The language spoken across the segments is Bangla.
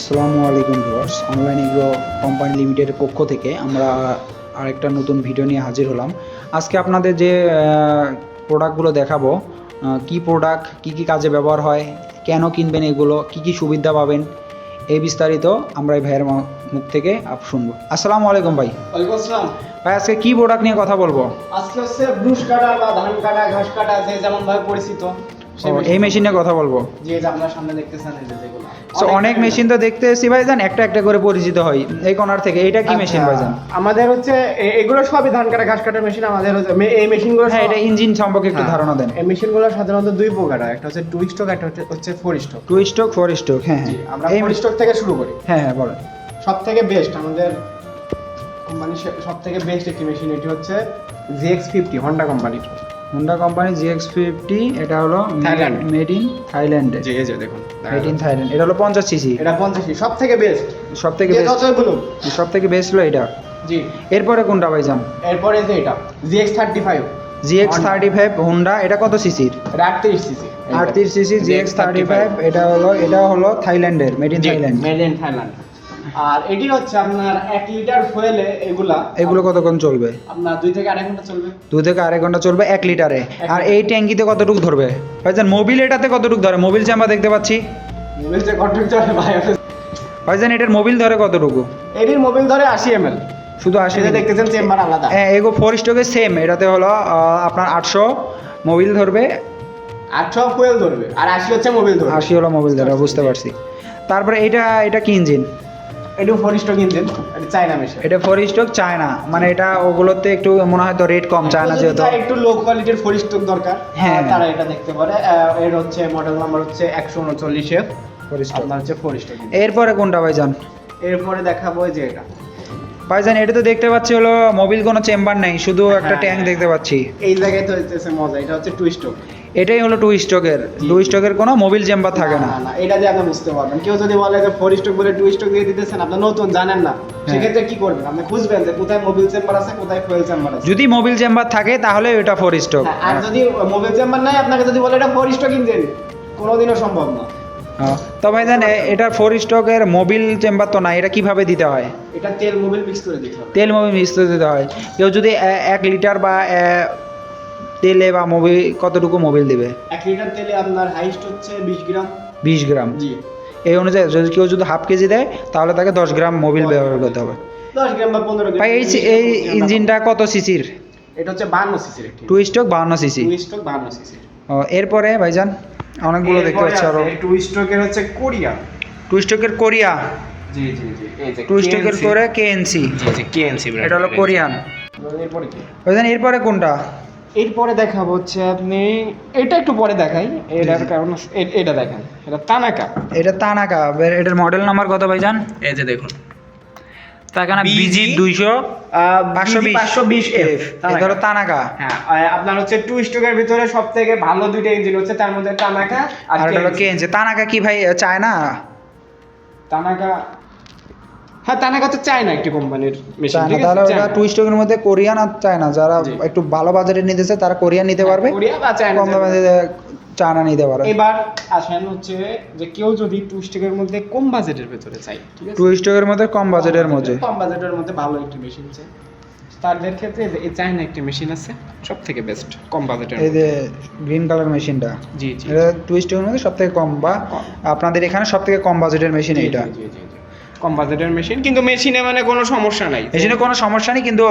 আসসালামু আলাইকুম ভিউয়ার্স, অনলাইন এগ্রো কোম্পানি লিমিটেডের পক্ষ থেকে আমরা আরেকটা নতুন ভিডিও নিয়ে হাজির হলাম। আজকে আপনাদের যে প্রোডাক্টগুলো দেখাবো, কি প্রোডাক্ট, কি কাজে ব্যবহার হয়, কেন কিনবেন, এগুলো কি সুবিধা পাবেন, এই বিস্তারিত আমরা এই ভাইয়ের মুখ থেকে শুনবো। আসসালামু আলাইকুম ভাই। ওয়ালাইকুম আসসালাম ভাই, আজকে কি প্রোডাক্ট নিয়ে কথা বলবো? আজকে হচ্ছে ব্রুশ কাটা বা ধান কাটা, ঘাস কাটা, যে যেমন ভাবে পরিচিত এই মেশিন নিয়ে কথা বলবো। যে আপনার সামনে দেখতেছেন এই যে যেগুলো অনেক মেশিন তো দেখতে এসেছি ভাইজান, একটা একটা করে পরিচিত হয় এই কর্নার থেকে। এটা কি মেশিন ভাইজান? আমাদের হচ্ছে এগুলো সবই ধান কাটা ঘাস কাটার মেশিন। আমাদের হচ্ছে এই মেশিনগুলো, হ্যাঁ, এটা ইঞ্জিন সম্পর্কে একটু ধারণা দেন। এই মেশিনগুলো সাধারণত দুই প্রকার হয়, একটা হচ্ছে টু স্ট্রোক, একটা হচ্ছে four stroke. Two stroke, four stroke, হ্যাঁ হ্যাঁ। আমরা ফোর স্ট্রোক থেকে শুরু করি। হ্যাঁ হ্যাঁ, বলেন। সব থেকে বেস্ট আমাদের কোম্পানি, সব থেকে বেস্ট একটি মেশিন এটি হচ্ছে GX50 হন্ডা কোম্পানির। হোন্ডা কোম্পানি GX50, এটা হলো থাইল্যান্ড, মেড ইন থাইল্যান্ডে। জি এই যে দেখুন, মেড ইন থাইল্যান্ড। এটা হলো 50 সিসি। এটা 50 সব থেকে বেস্ট, সব থেকে বেস্ট, সব থেকে বেস্ট হলো এটা। জি। এরপরে কোনটা ভাইজান? এরপরে যে এটা GX35, GX35 হোন্ডা। এটা কত সিসির? এটা 38 সিসি। 38 CC GX35। এটা হলো থাইল্যান্ডের, made in Thailand. Made in Thailand. আর এটি হচ্ছে আপনার 1 লিটার ফুয়েলে এগুলো কতক্ষণ চলবে? আপনার 2 থেকে 2.5 ঘন্টা চলবে। 2 থেকে 2.5 ঘন্টা চলবে 1 লিটারে। আর এই ট্যাঙ্কিতে কতটুকু ধরবে ভাইজান? মোবিল এটাতে কতটুকু ধরে? মোবিল যে আমরা দেখতে পাচ্ছি, মোবিল যে কন্ট্রোল চলে ভাইজান, এটার মোবিল ধরে কতটুকু? এটির মোবিল ধরে 80 ml। শুধু 80 এটা দেখতেছেন চেম্বার আলাদা। হ্যাঁ, এগো ফোর স্ট্রোকের সেম। এটাতে হলো আপনার 800 মোবিল ধরবে, 800 ফুয়েল ধরবে, আর 80 হচ্ছে মোবিল ধরবে। 80 হলো মোবিল ধরবে, বুঝতে পারছি। তারপরে এটা কি ইঞ্জিন? এটি ফোর স্ট্রোক ইঞ্জিন, এটা চায়না মেশিন। এটা ফোর স্ট্রোক চায়না, মানে এটা ওগুলোতে একটু মনে হয় তো রেট কম, চায়না যেহেতু। একটু লো কোয়ালিটির ফোর স্ট্রোক দরকার, হ্যাঁ, তারা এটা দেখতে পারে। এর হচ্ছে মডেল নাম্বার হচ্ছে 139F, ফোর স্ট্রোক। আপনার হচ্ছে ফোর স্ট্রোক। এরপরে কোনটা ভাইজান? এরপরে দেখাবো যে এটা ভাইজান, এটা তো দেখতে পাচ্ছি হলো মোবিল, কোনো চেম্বার নেই, শুধু একটা ট্যাঙ্ক দেখতে পাচ্ছি। এই জায়গায় তো হচ্ছে মজা, এটা হচ্ছে টু স্ট্রোক। এটাই হলো টু স্ট্রোকের। টু স্ট্রোকের কোনো মোবিল চেম্বার থাকে না। না, এটা দিয়ে আপনি বুঝতে পারবেন। কেউ যদি বলে যে ফোর স্ট্রোক বলে টু স্ট্রোক দিয়ে দিতেছেন, আপনি নতুন জানেন না, সেক্ষেত্রে কি করবেন? আপনি খুঁজবেন যে কোথায় মোবিল চেম্বার আছে, কোথায় ফুয়েল চেম্বার আছে। যদি মোবিল চেম্বার থাকে তাহলে এটা ফোর স্ট্রোক। আর যদি মোবিল চেম্বার নাই, আপনাকে যদি বলে এটা ফোর স্ট্রোক ইঞ্জিন, কোনোদিনও সম্ভব না। তো ভাইজান, এটা ফোর স্ট্রোকের মোবিল চেম্বার তো না, এটা কিভাবে দিতে হয়? এটা তেল মোবিল মিক্স করে দিতে হবে। তেল মোবিল মিক্স করে দিতে হয়। কেউ যদি 1 লিটার বা তেলে বা মোবিল, কতটুকু মোবিল দিবে? 1 লিটার তেলে আপনার হাইস্ট হচ্ছে 20 গ্রাম। 20 গ্রাম। জি। এই অনুযায়ী কেউ যদি হাফ কেজি দেয় তাহলে তাকে 10 গ্রাম মোবিল ব্যবহার করতে হবে। 10 গ্রাম বা 15 গ্রাম। ভাই, এই ইঞ্জিনটা কত সিসির? এটা হচ্ছে 52 সিসির একটি two stroke 52 CC. Two stroke 52 CC. এরপরে ভাইজান অনেকগুলো দেখতে পাচ্ছি আরো। টু স্ট্রোকের হচ্ছে কোরিয়া। টু স্ট্রোকের কোরিয়া। জি জি জি, এই যে টু স্ট্রোকের করে কেএনসি। জি জি, কেএনসি ব্র্যান্ড। এটা হলো কোরিয়ান। এরপরে কি? ভাইজান, এরপরে কোনটা? এরপরে দেখাবো হচ্ছে আপনি, এটা একটু পরে দেখাই, এটার কারণ এটা দেখেন, এটা তানাকা। এটা তানাকা। এটার মডেল নাম্বার কত ভাইজান? এই যে দেখুন, তাকানা বিজি 200 520F। এটা হলো তানাকা। হ্যাঁ, আপনার হচ্ছে টু স্ট্রোকের ভিতরে সবথেকে ভালো দুইটা ইঞ্জিন হচ্ছে, তার মধ্যে তানাকা আর এটা হলো কেএনসি। তানাকা কি ভাই চায়না? তানাকা, হ্যাঁ তানাকা তো চায়না একটি কোম্পানির মেশিন, ঠিক আছে। তাহলে ওটা টু স্ট্রোকের মধ্যে কোরিয়ান আর চায়না। যারা একটু ভালো বাজারে নিতেছে তারা কোরিয়ান নিতে পারবে, কোরিয়া বা চায়না, কম দামে চায়না নিতে পারে। এবার আসেন হচ্ছে যে কেউ যদি টু স্ট্রোকের মধ্যে কম বাজেটের ভিতরে চাই, ঠিক আছে, টু স্ট্রোকের মধ্যে কম বাজেটের মধ্যে, কম বাজেটের মধ্যে ভালো একটি মেশিন চাই, তাদের ক্ষেত্রে এই চায়না একটি মেশিন আছে সব থেকে বেস্ট কম বাজেটের। এই যে গ্রিন কালার মেশিনটা, জি জি, এটা টু স্ট্রোকের মধ্যে সবথেকে কম, বা আপনাদের এখানে সবথেকে কম বাজেটের মেশিন এটা। জি জি, কম বাজেটের মেশিন, কিন্তু মেশিনে মানে কোনো সমস্যা নাই, মেশিনে কোনো সমস্যা নেই, কিন্তু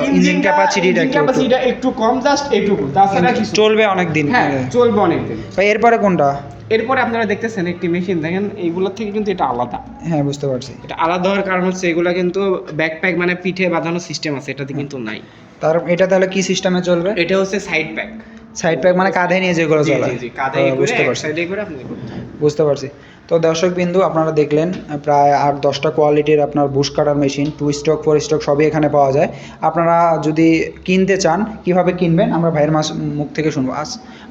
ইঞ্জিন ক্যাপাসিটিটা একটু কম, জাস্ট এইটুকু, তাছাড়া কিছু চলবে অনেক দিন। হ্যাঁ চলবে অনেক দিন। ভাই, এরপরে কোনটা? এরপরে আপনারা দেখতেছেন একটি মেশিন, দেখেন এইগুলোর থেকে কিন্তু এটা আলাদা। হ্যাঁ, বুঝতে পারছি। এটা আলাদা হওয়ার কারণ হচ্ছে এগুলা কিন্তু ব্যাকপ্যাক মানে পিঠে বাঁধানো সিস্টেম আছে, এটাতে কিন্তু নাই। এটা তাহলে কি সিস্টেমে চলবে? এটা হচ্ছে সাইড প্যাক। সাইড প্যাক মানে কাঁধে নিয়ে যেগুলো চলে। জি জি, কাঁধে বুঝতে পারছি, সাইডে করে আপনি করতে হবে। বুঝতে পারছি। তো দর্শক বিন্দু, আপনারা দেখলেন প্রায় 8-10টা কোয়ালিটির আপনার bush cutter machine, two stroke, four stroke সবই এখানে পাওয়া যায়। আপনারা যদি কিনতে চান, কিভাবে কিনবেন আমরা ভাইয়ের মুখ থেকে শুনবো।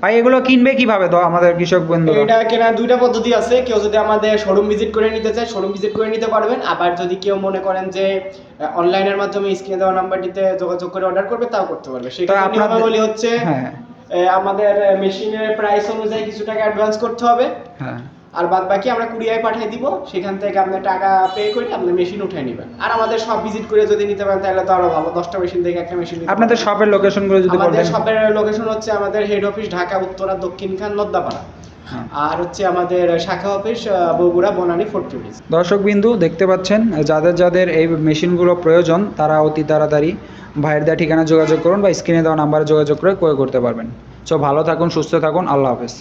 ভাই, এগুলো কিনবে কিভাবে তো আমাদের কৃষক বন্ধু? এটা কেনার দুইটা পদ্ধতি আছে। কেউ যদি আমাদের শোরুম ভিজিট করে নিতে চায়, শোরুম ভিজিট করে নিতে পারবেন। আবার যদি কেউ মনে করেন যে অনলাইনের মাধ্যমে স্ক্রিনে দেওয়া নাম্বারটিতে যোগাযোগ করে অর্ডার করবে, তাও করতে পারবে। সেটা আপনাদের বলি হচ্ছে, হ্যাঁ, আমাদের মেশিনের প্রাইস অনুযায়ী কিছু টাকা অ্যাডভান্স করতে হবে। হ্যাঁ, আর বাদ বাকি আমরা কুরিয়ায় পাঠিয়ে দিব, সেখান থেকে আপনি টাকা পে করে আপনি মেশিন উঠিয়ে নেবেন। আর আমাদের সব ভিজিট করে যদি নিতে পারেন তাহলে তো আরো ভালো, 10টা মেশিন থেকে একটা মেশিন। আপনাদের শপের লোকেশনগুলো যদি আমাদের বলতেন। শপের লোকেশন হচ্ছে আমাদের হেড অফিস ঢাকা উত্তরা দক্ষিণখান লদ্দাপাড়া, হ্যাঁ। আর হচ্ছে আমাদের শাখা office Bogura Banani Fort Bridge. দর্শকবিন্দু দেখতে পাচ্ছেন, যাদের যাদের এই মেশিনগুলো প্রয়োজন তারা অতি তাড়াতাড়ি ভাইয়ের দেওয়া ঠিকানা যোগাযোগ করুন বা স্ক্রিনে দেওয়া নাম্বারে যোগাযোগ করে ক্রয় করতে পারবেন। ভালো থাকুন, সুস্থ থাকুন, আল্লাহ হাফেজ।